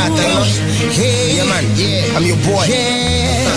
Carter, you know? Hey, yeah man, yeah, I'm your boy. Yeah,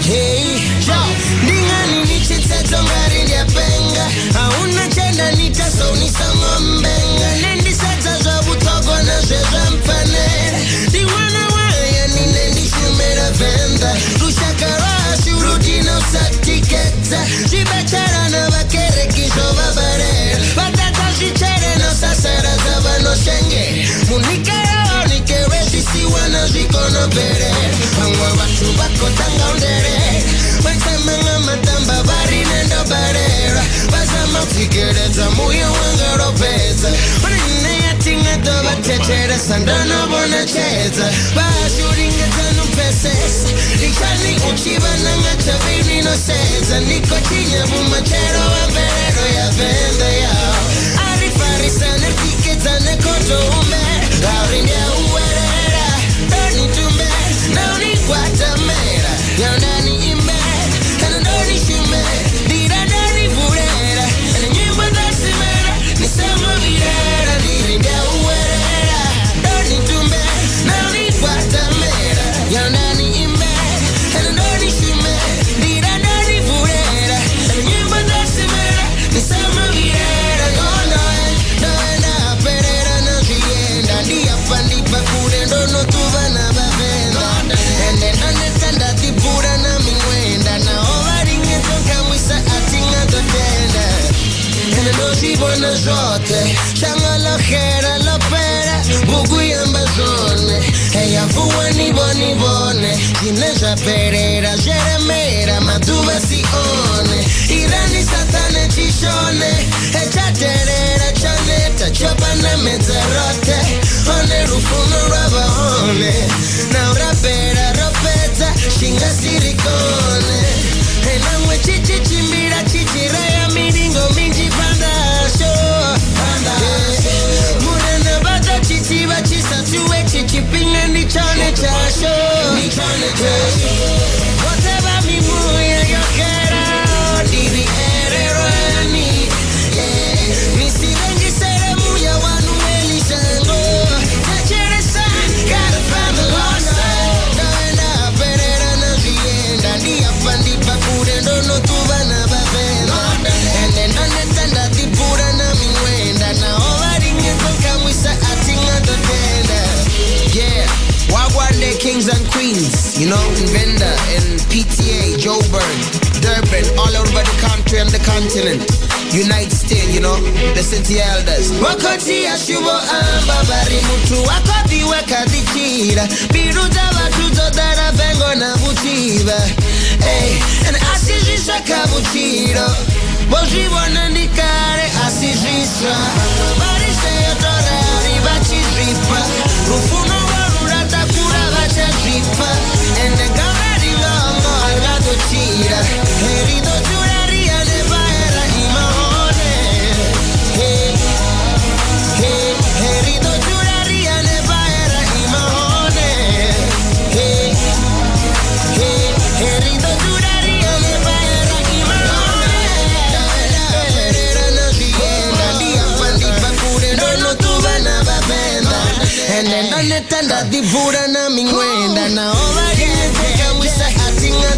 hey, yo, ningani nichitseto ngari ndiapenga. Hauna chenda nitaso nisamombenga. Nendi sata za butogo na zeza mpanera. Diwana waya ninendi shumera venda. Rushakara shurudi no satiketa. Jibachara na bakere kisho babarera. Batata shichere no sasara zaba no shenge. Munikara nikeresi siwana zikono bere. Pangwa watu bako tanga undere. Wakamanga matamba bari nendo barera. Baza mautikere tamuyo wangaro pesa. Wanine ya tinga doba techere sandana bona cheza. Bashuringa tanu peses. Likani uchiba nanga chabini no seza. Niko chinya bumachero wa berero ya venda yao. Arifari sana tiketa ne koto ume. Laurindia uwerera. Doni tumbe. Nauni guatamera. Yandani imbe. Kanadoni shume. Dira dani vurera. Ene nyimbo dasimera. Nisama virera. Dirindia uwerera. Doni tumbe. Nauni guatamera. Yandani imbe. Kanadoni shume. Dira dani vurera. Ene nyimbo dasimera. Nisama virera. No ena perera na zienda. Dia pandipa kurendo no tuva na bavenda. Ene anetanda tipura na mingwenda. Na ovaringe tonka mwisa atinga dotenda. Ene dosi buona zote. Shanga la jera la pera. Bugu yamba zone. Eya fuwa ni bone. Ginesa perera. Jeremera matuba si one. Irani satane chishone. Echa terera chaneta. Chopa na mezzarote. One rufuno raba one. Na rapera ropeta. Shinga sirikone. Enamwe chichi chimbira chichira ya miringo minji pandasho. Murena bata chichiba chisatue chichipinga ni chane chasho. Whatever mi muya yokera. Diri ereroni. Mi sirengi sere muya wanu elisango. Tachere san, gotta find the lost side. Naena perera na zienda. Dia pandipa kurendo no tuva na bavenda. Ene nanetanda tipura na mingwenda. Na ovaringe tonka mwisa atinga dotenda. Yeah, Wagwan Day Kings and Queens, you know, in Venda, in PTA, Joburg, Durban, all over the country and the continent. Unite still, you know, the city elders. Wakoti ashubo amba bari mutu wakoti wakadichira. Biruta watuto dara vengo na buchiva. Hey, and asijisa kabuchiro. Boji wana nikare asijisa. Bari seyo torari bachiripa. Rufuno warurata kura bachiripa. Ene gamari longo algado chira. Herido jurari ane baera imahone. Hey, hey, herido jurari ane baera imahone. Hey, hey, herido jurari ane baera imahone. Herera na zienda. Dia pandipa kure no tuva na babenda. Ene nanetanda dipura na mingwenda. Na ovaringe tonka mwisa atinga